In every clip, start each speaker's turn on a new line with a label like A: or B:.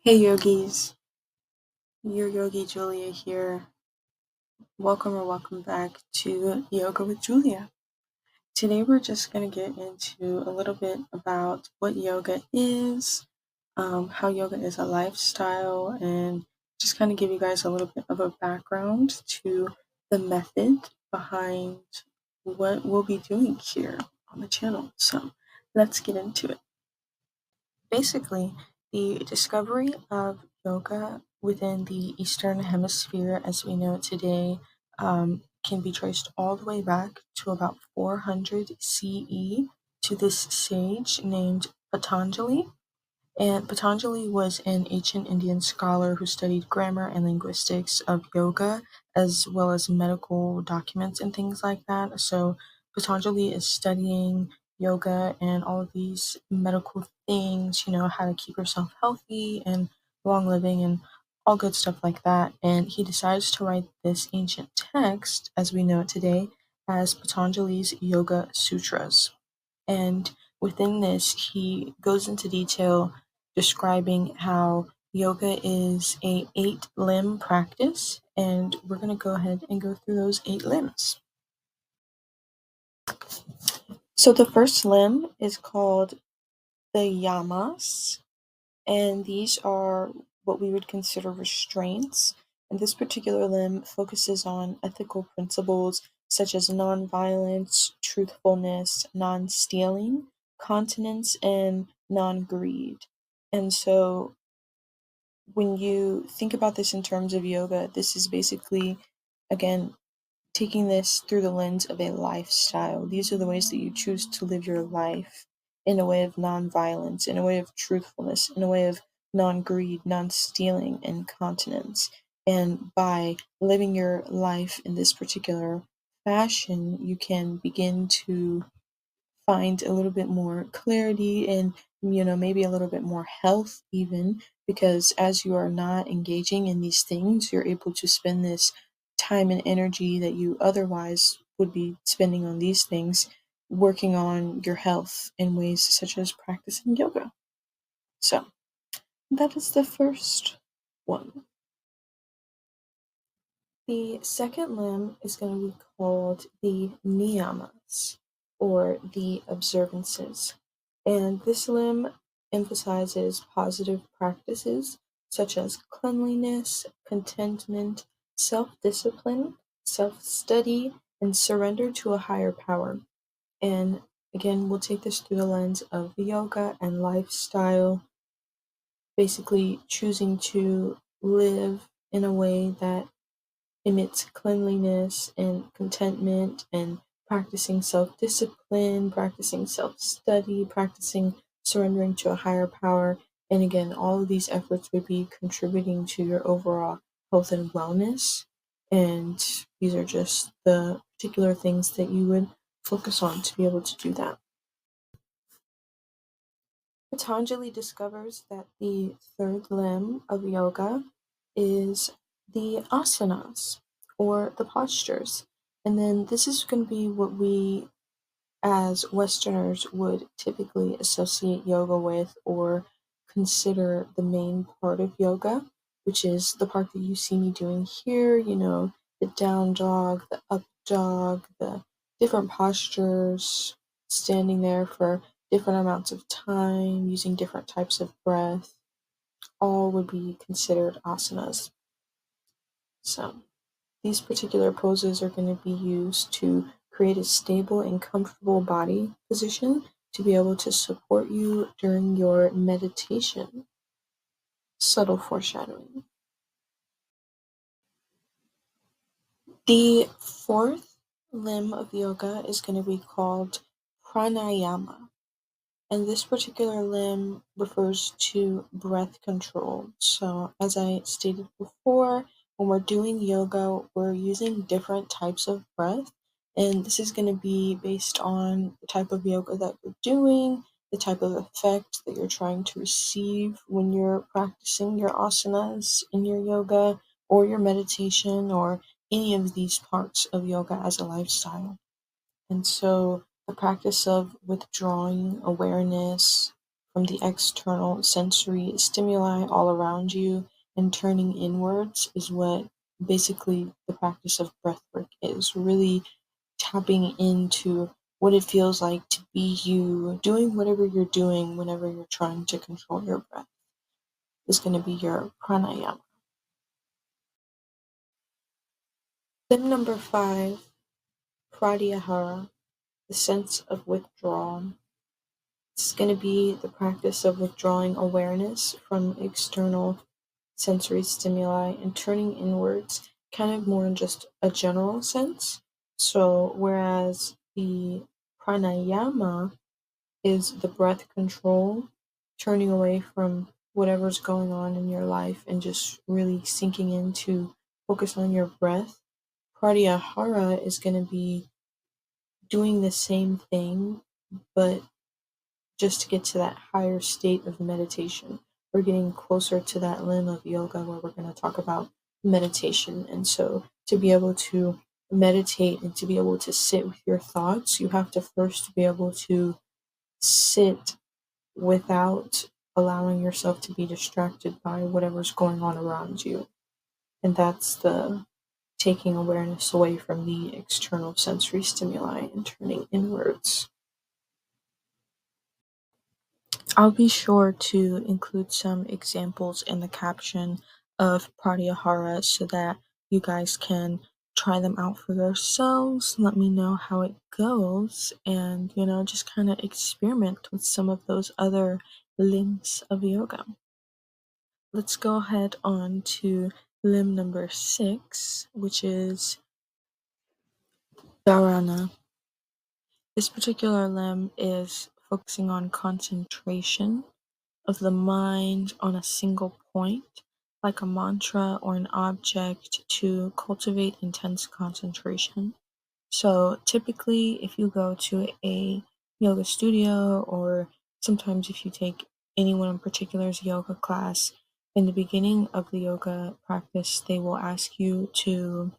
A: Hey yogis, your yogi Julia here. Welcome back to Yoga with Julia. Today we're just going to get into a little bit about what yoga is, how yoga is a lifestyle, and just kind of give you guys a little bit of a background to the method behind what we'll be doing here on the channel. So let's get into it. Basically, the discovery of yoga within the Eastern Hemisphere as we know it today can be traced all the way back to about 400 CE to this sage named Patanjali. And Patanjali was an ancient Indian scholar who studied grammar and linguistics of yoga, as well as medical documents and things like that. So Patanjali is studying yoga and all of these medical things, how to keep yourself healthy and long living and all good stuff like that. And he decides to write this ancient text, as we know it today, as Patanjali's Yoga Sutras. And within this, he goes into detail describing how yoga is a 8-limb practice, and we're going to go ahead and go through those 8 limbs. So the first limb is called the yamas, and these are what we would consider restraints. And this particular limb focuses on ethical principles such as nonviolence, truthfulness, non-stealing, continence, and non-greed. And so when you think about this in terms of yoga, this is basically, again, taking this through the lens of a lifestyle. These are the ways that you choose to live your life in a way of nonviolence, in a way of truthfulness, in a way of non-greed, non-stealing, and continence. And by living your life in this particular fashion, you can begin to find a little bit more clarity and maybe a little bit more health even, because as you are not engaging in these things, you're able to spend this time and energy that you otherwise would be spending on these things working on your health in ways such as practicing yoga. So that is the first one. The second limb is going to be called the niyamas, or the observances. And this limb emphasizes positive practices such as cleanliness, contentment, self-discipline, self-study, and surrender to a higher power. And again, we'll take this through the lens of yoga and lifestyle, basically choosing to live in a way that emits cleanliness and contentment, and practicing self-discipline, practicing self-study, practicing surrendering to a higher power. And again, all of these efforts would be contributing to your overall health and wellness. And these are just the particular things that you would focus on to be able to do that. Patanjali discovers that the third limb of yoga is the asanas, or the postures. And then this is going to be what we as Westerners would typically associate yoga with or consider the main part of yoga, which is the part that you see me doing here, the down dog, the up dog, the different postures, standing there for different amounts of time, using different types of breath, all would be considered asanas. So these particular poses are going to be used to create a stable and comfortable body position to be able to support you during your meditation. Subtle foreshadowing. The fourth limb of yoga is going to be called pranayama. And this particular limb refers to breath control. So as I stated before, when we're doing yoga, we're using different types of breath. And this is going to be based on the type of yoga that you're doing, the type of effect that you're trying to receive when you're practicing your asanas in your yoga or your meditation or any of these parts of yoga as a lifestyle. And so the practice of withdrawing awareness from the external sensory stimuli all around you and turning inwards is what basically the practice of breath work is. Really tapping into what it feels like to be you, doing whatever you're doing whenever you're trying to control your breath. Is going to be your pranayama. Limb number 5, pratyahara, the sense of withdrawal. It's going to be the practice of withdrawing awareness from external sensory stimuli and turning inwards, kind of more in just a general sense. So, whereas the pranayama is the breath control, turning away from whatever's going on in your life and just really sinking into focus on your breath. Pratyahara is going to be doing the same thing, but just to get to that higher state of meditation. We're getting closer to that limb of yoga where we're going to talk about meditation. And so to be able to meditate and to be able to sit with your thoughts, you have to first be able to sit without allowing yourself to be distracted by whatever's going on around you. And that's the taking awareness away from the external sensory stimuli and turning inwards. I'll be sure to include some examples in the caption of pratyahara so that you guys can try them out for yourselves. Let me know how it goes and, just kind of experiment with some of those other limbs of yoga. Let's go ahead on to limb number 6, which is dharana. This particular limb is focusing on concentration of the mind on a single point, like a mantra or an object, to cultivate intense concentration. So typically, if you go to a yoga studio, or sometimes if you take anyone in particular's yoga class, in the beginning of the yoga practice, they will ask you to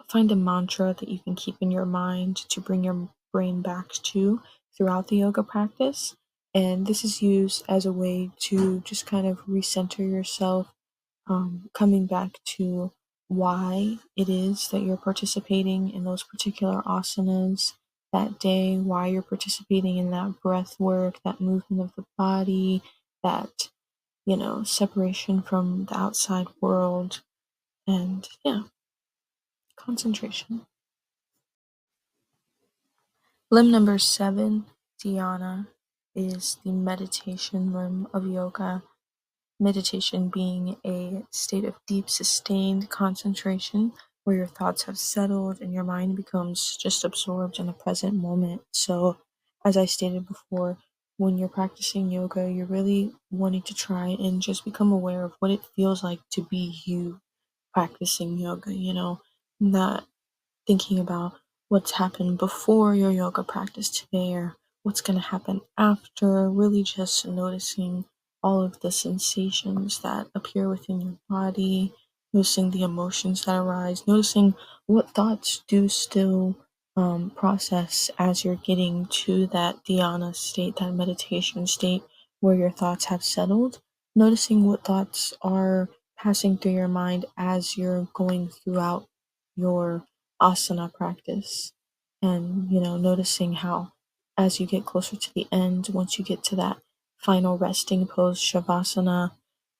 A: find a mantra that you can keep in your mind to bring your brain back to throughout the yoga practice. And this is used as a way to just kind of recenter yourself, coming back to why it is that you're participating in those particular asanas that day, why you're participating in that breath work, that movement of the body, that, separation from the outside world, and concentration. Limb number 7, dhyana, is the meditation limb of yoga. Meditation being a state of deep, sustained concentration where your thoughts have settled and your mind becomes just absorbed in the present moment. So, as I stated before, when you're practicing yoga, you're really wanting to try and just become aware of what it feels like to be you practicing yoga, not thinking about what's happened before your yoga practice today or what's going to happen after, really just noticing all of the sensations that appear within your body, noticing the emotions that arise, noticing what thoughts do still process as you're getting to that dhyana state, that meditation state where your thoughts have settled, noticing what thoughts are passing through your mind as you're going throughout your asana practice, and noticing how as you get closer to the end, once you get to that final resting pose, shavasana,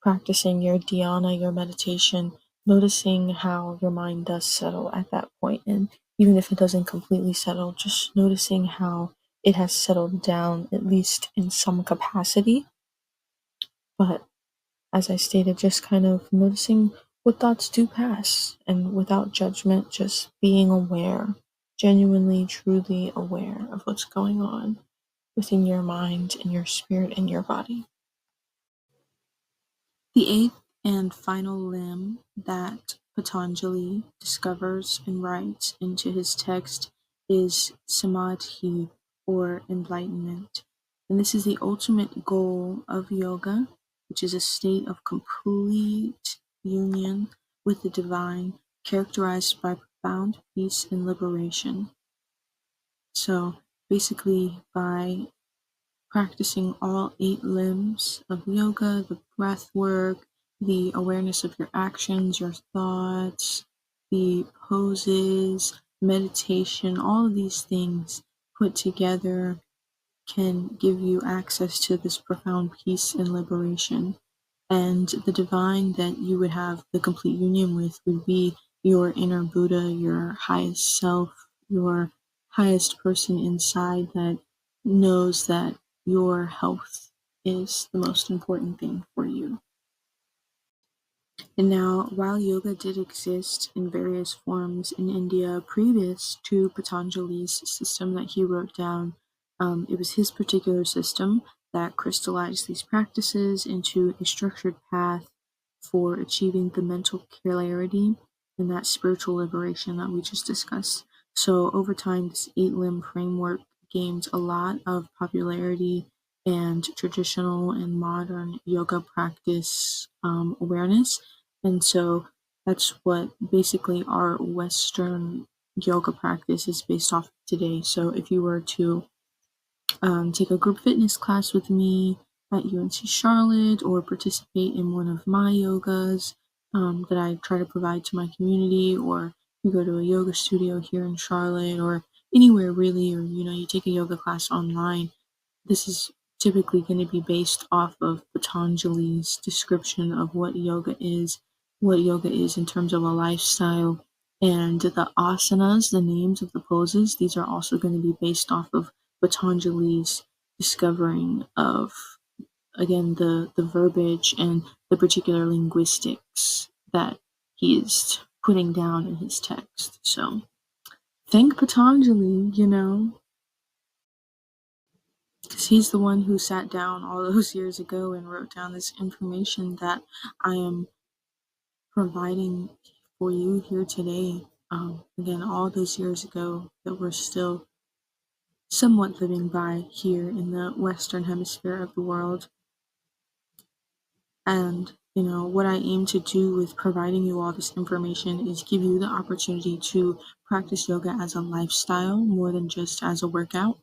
A: practicing your dhyana, your meditation, noticing how your mind does settle at that point. And even if it doesn't completely settle, just noticing how it has settled down, at least in some capacity. But as I stated, just kind of noticing what thoughts do pass and without judgment, just being aware, genuinely, truly aware of what's going on within your mind and your spirit and your body. The eighth and final limb that Patanjali discovers and writes into his text is samadhi, or enlightenment. And this is the ultimate goal of yoga, which is a state of complete union with the divine, characterized by profound peace and liberation. So basically, by practicing all 8 limbs of yoga, the breath work, the awareness of your actions, your thoughts, the poses, meditation, all of these things put together can give you access to this profound peace and liberation. And the divine that you would have the complete union with would be your inner Buddha, your highest self, your highest person inside that knows that your health is the most important thing for you. And now, while yoga did exist in various forms in India previous to Patanjali's system that he wrote down, it was his particular system that crystallized these practices into a structured path for achieving the mental clarity and that spiritual liberation that we just discussed. So over time, this 8-limb framework gained a lot of popularity and traditional and modern yoga practice awareness. And so that's what basically our Western yoga practice is based off of today. So if you were to take a group fitness class with me at UNC Charlotte or participate in one of my yogas that I try to provide to my community, or you go to a yoga studio here in Charlotte or anywhere really, or you take a yoga class online, this is typically going to be based off of Patanjali's description of what yoga is in terms of a lifestyle. And the asanas, the names of the poses, these are also going to be based off of Patanjali's discovering of, again, the verbiage and the particular linguistics that he is putting down in his text. So thank Patanjali, because he's the one who sat down all those years ago and wrote down this information that I am providing for you here today. Again, all those years ago that we're still somewhat living by here in the Western Hemisphere of the world. And, what I aim to do with providing you all this information is give you the opportunity to practice yoga as a lifestyle more than just as a workout.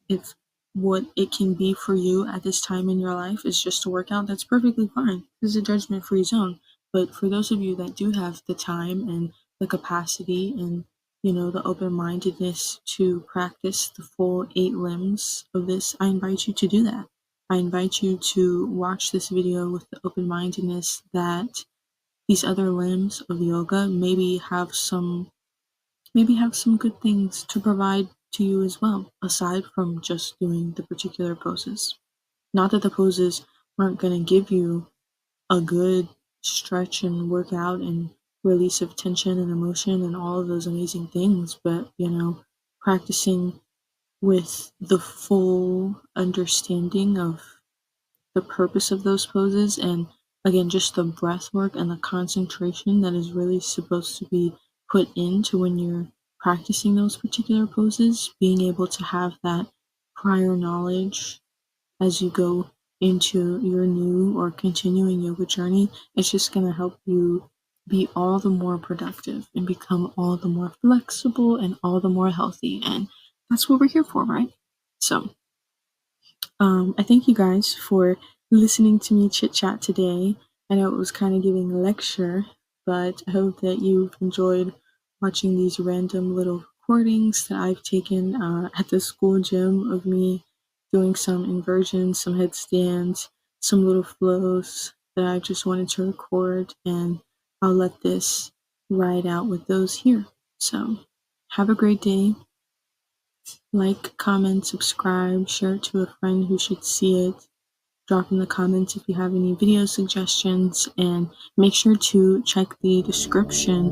A: If what it can be for you at this time in your life is just a workout, that's perfectly fine. This is a judgment-free zone. But for those of you that do have the time and the capacity and, the open-mindedness to practice the full 8 limbs of this, I invite you to do that. I invite you to watch this video with the open-mindedness that these other limbs of yoga maybe have some good things to provide to you as well, aside from just doing the particular poses. Not that the poses aren't going to give you a good stretch and workout and release of tension and emotion and all of those amazing things, but, practicing with the full understanding of the purpose of those poses, and again, just the breath work and the concentration that is really supposed to be put into when you're practicing those particular poses, being able to have that prior knowledge as you go into your new or continuing yoga journey, it's just going to help you be all the more productive and become all the more flexible and all the more healthy. And that's what we're here for, right? So I thank you guys for listening to me chit chat today. I know it was kind of giving a lecture, but I hope that you've enjoyed watching these random little recordings that I've taken at the school gym of me doing some inversions, some headstands, some little flows that I just wanted to record, and I'll let this ride out with those here. So have a great day. Like, comment, subscribe, share it to a friend who should see it. Drop in the comments if you have any video suggestions, and make sure to check the description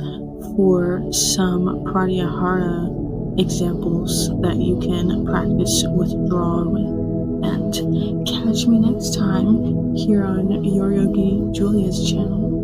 A: for some pratyahara examples that you can practice withdrawal with. And catch me next time here on Your Yogi Julia's channel.